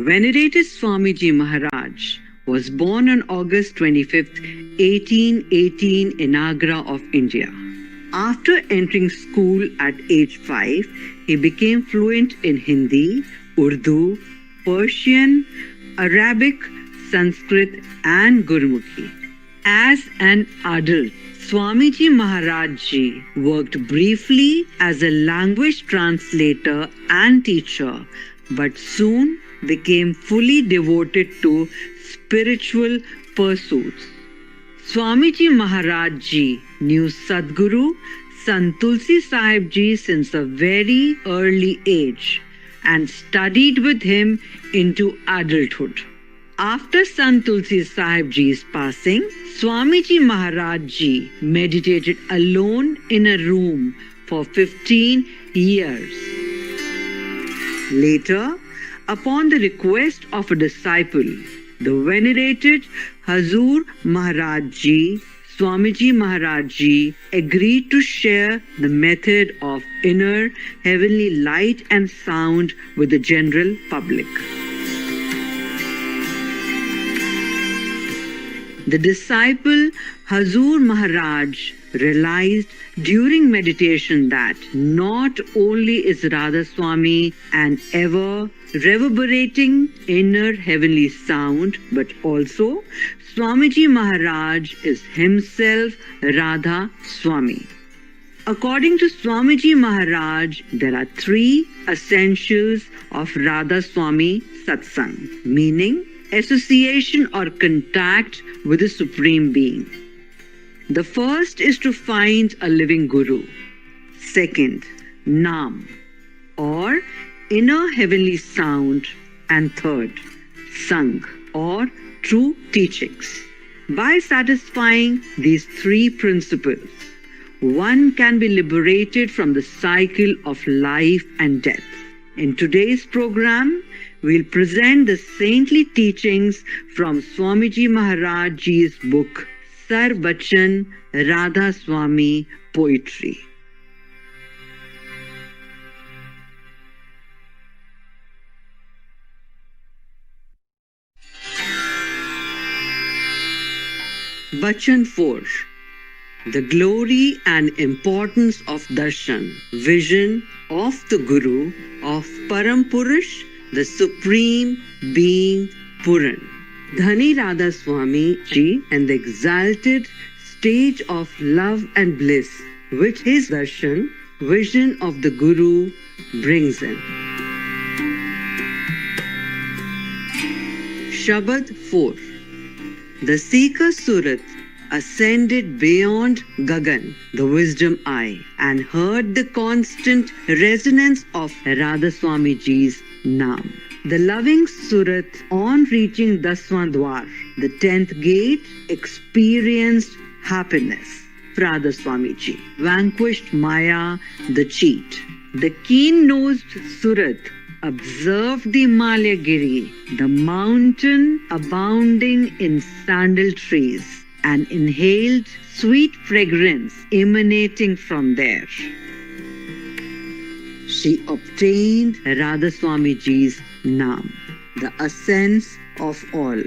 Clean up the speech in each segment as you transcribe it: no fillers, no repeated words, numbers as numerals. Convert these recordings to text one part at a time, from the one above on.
Venerated Swamiji Maharaj was born on August 25th, 1818 in Agra of India. After entering school at age 5, he became fluent in Hindi, Urdu, Persian, Arabic, Sanskrit and Gurmukhi. As an adult, Swamiji Maharaj Ji worked briefly as a language translator and teacher, but soon became fully devoted to spiritual pursuits. Swamiji Maharaj Ji knew Sadguru Sant Tulsi Sahib Ji since a very early age and studied with him into adulthood. After Sant Tulsi Sahib Ji's passing, Swamiji Maharaj Ji meditated alone in a room for 15 years. Later, upon the request of a disciple, the venerated Hazur Maharaj Ji, Swamiji Maharaj Ji agreed to share the method of inner heavenly light and sound with the general public. The disciple Hazur Maharaj realized during meditation that not only is Radha Swami an ever reverberating inner heavenly sound, but also Swamiji Maharaj is himself Radha Swami. According to Swamiji Maharaj, there are 3 essentials of Radha Swami Satsang, meaning association or contact with the Supreme Being. The first is to find a living Guru. Second, Naam or inner heavenly sound. And third, Sang or true teachings. By satisfying these 3 principles, one can be liberated from the cycle of life and death. In today's program, we'll present the saintly teachings from Swamiji Maharaj Ji's book, Sar Bachan Radha Swami Poetry. Bachan 4. The glory and importance of darshan, vision of the Guru, of Param Purush, the Supreme Being Puran. Dhani Radha Swami Ji and the exalted stage of love and bliss which his darshan, vision of the Guru, brings in. Shabad 4. The seeker Surat ascended beyond Gagan, the wisdom eye, and heard the constant resonance of Radha Swami Ji's Naam. The loving Surat, on reaching Daswan Dwar, the 10th gate, experienced happiness. Radha Swami Ji vanquished Maya, the cheat. The keen-nosed Surat observed the Himalayagiri, the mountain abounding in sandal trees, and inhaled sweet fragrance emanating from there. She obtained Radha Swami Ji's Naam, the essence of all.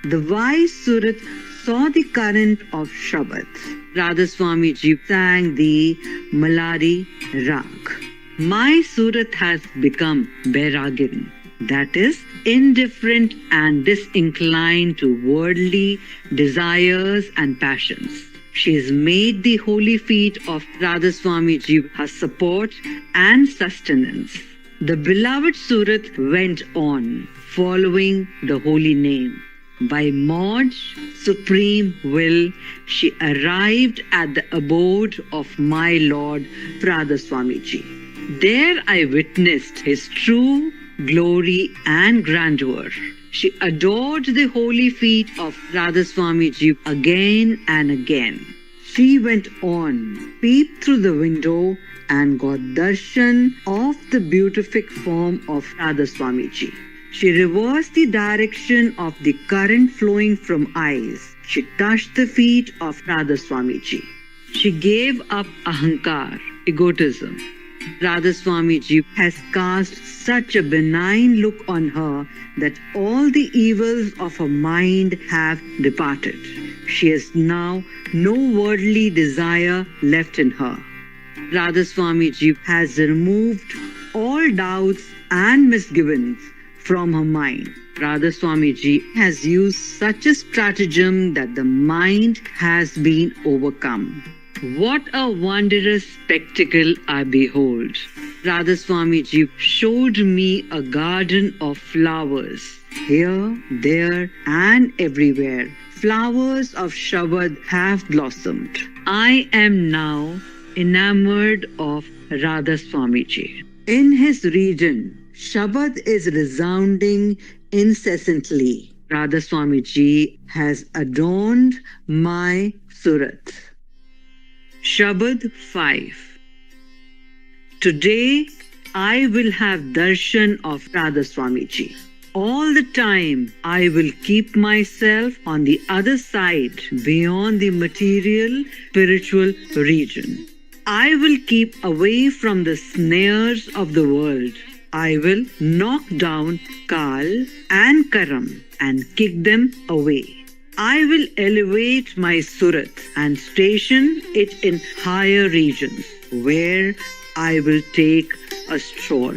The wise Surat saw the current of Shabad. Radha Swami Ji sang the Malari Rag. My Surat has become Bairagin, that is, indifferent and disinclined to worldly desires and passions. She has made the holy feet of Radha Swami Ji her support and sustenance. The beloved Surat went on, following the holy name. By Maud's supreme will, she arrived at the abode of my Lord Radha Swami Ji. There I witnessed his true glory and grandeur. She adored the holy feet of Radha Swami Ji again and again. She went on, peeped through the window and got darshan of the beatific form of Radha Swami Ji. She reversed the direction of the current flowing from eyes. She touched the feet of Radha Swami Ji. She gave up ahankar, egotism, Radhaswami Ji has cast such a benign look on her that all the evils of her mind have departed. She has now no worldly desire left in her. Radhaswami Ji has removed all doubts and misgivings from her mind. Radhaswami Ji has used such a stratagem that the mind has been overcome. What a wondrous spectacle I behold! Radhaswami Ji showed me a garden of flowers. Here, there, and everywhere, flowers of Shabad have blossomed. I am now enamored of Radhaswami Ji. In his region, Shabad is resounding incessantly. Radhaswami Ji has adorned my Surat. Shabad 5. Today I will have darshan of Radhaswami Ji. All the time I will keep myself on the other side beyond the material spiritual region. I will keep away from the snares of the world. I will knock down Kal and Karam and kick them away. I will elevate my Surat and station it in higher regions where I will take a stroll.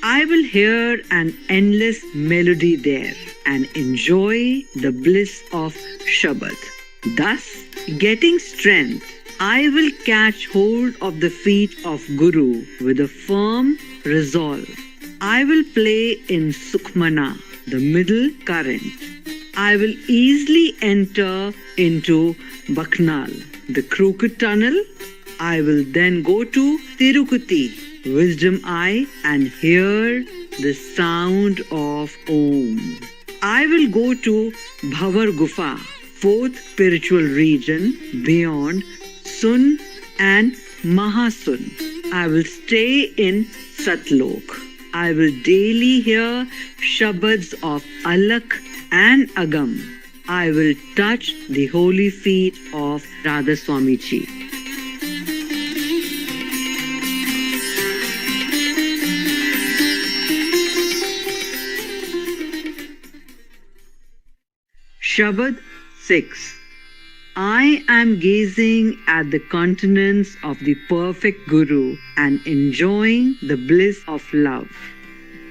I will hear an endless melody there and enjoy the bliss of Shabad. Thus, getting strength, I will catch hold of the feet of Guru with a firm resolve. I will play in Sukhmana, the middle current. I will easily enter into Baknal, the crooked tunnel. I will then go to Tirukuti, Wisdom Eye, and hear the sound of Om. I will go to Bhavar Gufa, fourth spiritual region beyond Sun and Mahasun. I will stay in Satlok. I will daily hear Shabads of Alak and Agam. I will touch the holy feet of Radhaswami Ji. Shabad 6. I am gazing at the countenance of the perfect Guru and enjoying the bliss of love.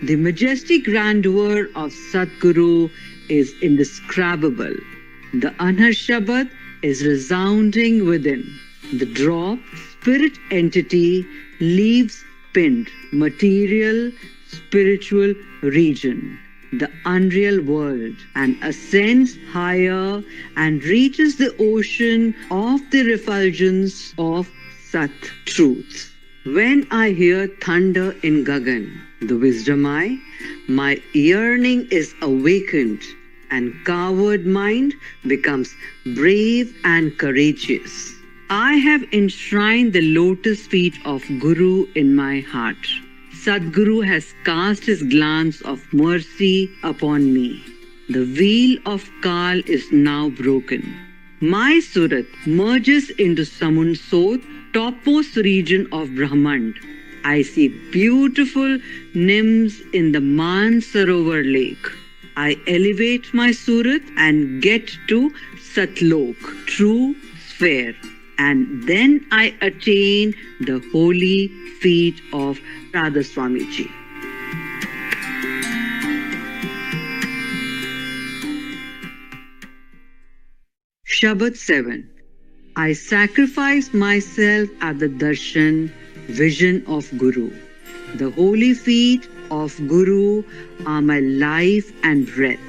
The majestic grandeur of Satguru is indescribable. The Anhar Shabad is resounding within. The drop, spirit entity, leaves pinned, material, spiritual region, the unreal world, and ascends higher and reaches the ocean of the refulgence of Sat truth. When I hear thunder in Gagan, the wisdom eye, my yearning is awakened and coward mind becomes brave and courageous. I have enshrined the lotus feet of Guru in my heart. Sadguru has cast his glance of mercy upon me. The wheel of Kal is now broken. My Surat merges into Samunsot, topmost region of Brahmand. I see beautiful nymphs in the Mansarovar lake. I elevate my Surat and get to Satlok, true sphere, and then I attain the holy feet of Radhaswami Ji. Shabad 7. I sacrifice myself at the darshan, vision of Guru. The holy feet of Guru are my life and breath.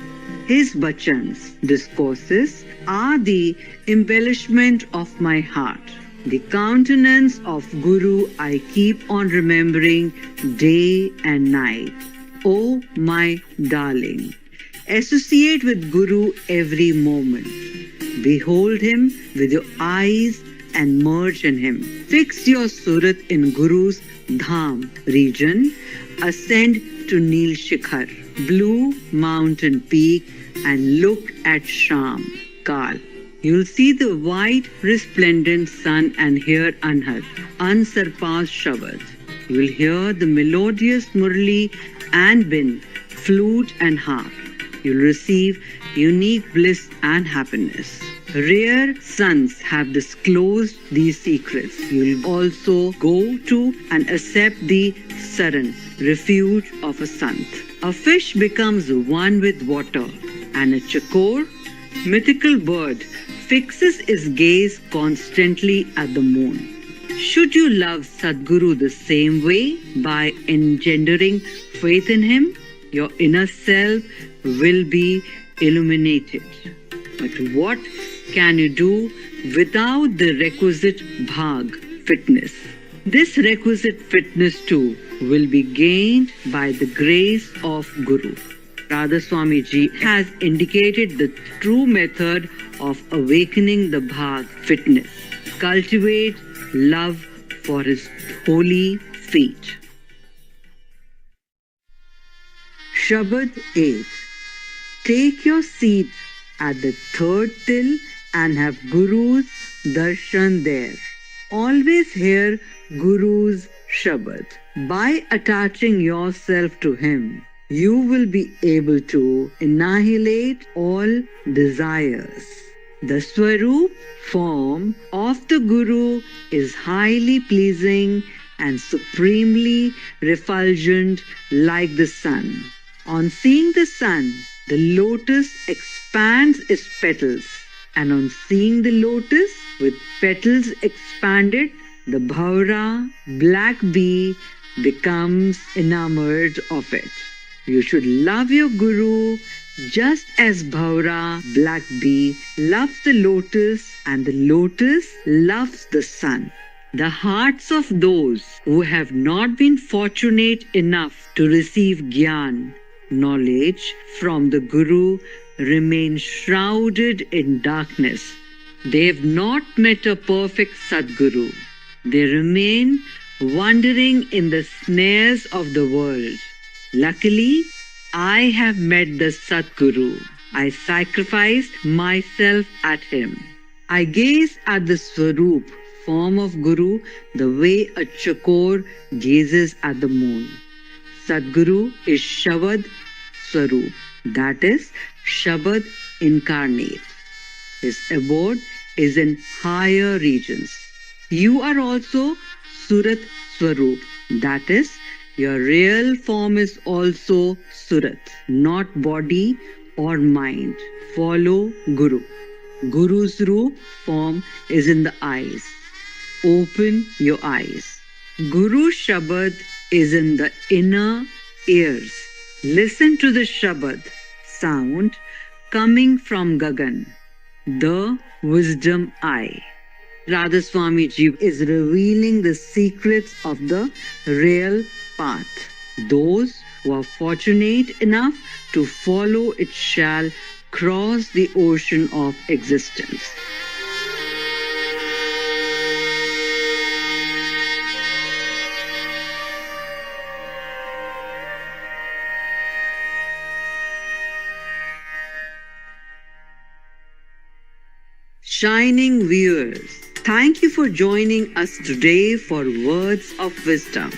His bachans, discourses, are the embellishment of my heart. The countenance of Guru I keep on remembering day and night. Oh, my darling, associate with Guru every moment. Behold him with your eyes and merge in him. Fix your Surat in Guru's Dham region. Ascend to Neel Shikhar, blue mountain peak, and look at Sham, Kal. You'll see the white resplendent sun and hear Anhar, unsurpassed Shabad. You will hear the melodious murli and bin, flute and harp. You'll receive unique bliss and happiness. Rare sons have disclosed these secrets. You'll also go to and accept the saran, refuge of a sant. A fish becomes one with water, and a chakor, mythical bird, fixes its gaze constantly at the moon. Should you love Sadguru the same way by engendering faith in him, your inner self will be illuminated. But what can you do without the requisite bhag, fitness? This requisite fitness too will be gained by the grace of Guru. Radha Swami Ji has indicated the true method of awakening the bhag, fitness. Cultivate love for his holy feet. Shabad 8. Take your seat at the third till and have Guru's darshan there. Always hear Guru's Shabad. By attaching yourself to him, you will be able to annihilate all desires. The Swarup form of the Guru is highly pleasing and supremely refulgent like the sun. On seeing the sun, the lotus expands its petals, and on seeing the lotus with petals expanded, the Bhaura, black bee, becomes enamored of it. You should love your Guru just as Bhaura, black bee, loves the lotus and the lotus loves the sun. The hearts of those who have not been fortunate enough to receive Gyan, knowledge from the Guru, remain shrouded in darkness. They have not met a perfect Sadguru. They remain wandering in the snares of the world. Luckily, I have met the Sadguru. I sacrificed myself at him. I gaze at the Swarup, form of Guru, the way a chakor gazes at the moon. Sadguru is Shabad Swarup, that is, Shabad incarnate. His abode is in higher regions. You are also Surat Swarup, that is, your real form is also Surat, not body or mind. Follow Guru. Guru's Roop form is in the eyes. Open your eyes. Guru Shabad is in the inner ears. Listen to the Shabad sound coming from Gagan, the wisdom eye. Radha Swami Ji is revealing the secrets of the real path. Those who are fortunate enough to follow it shall cross the ocean of existence. Shining viewers, thank you for joining us today for Words of Wisdom.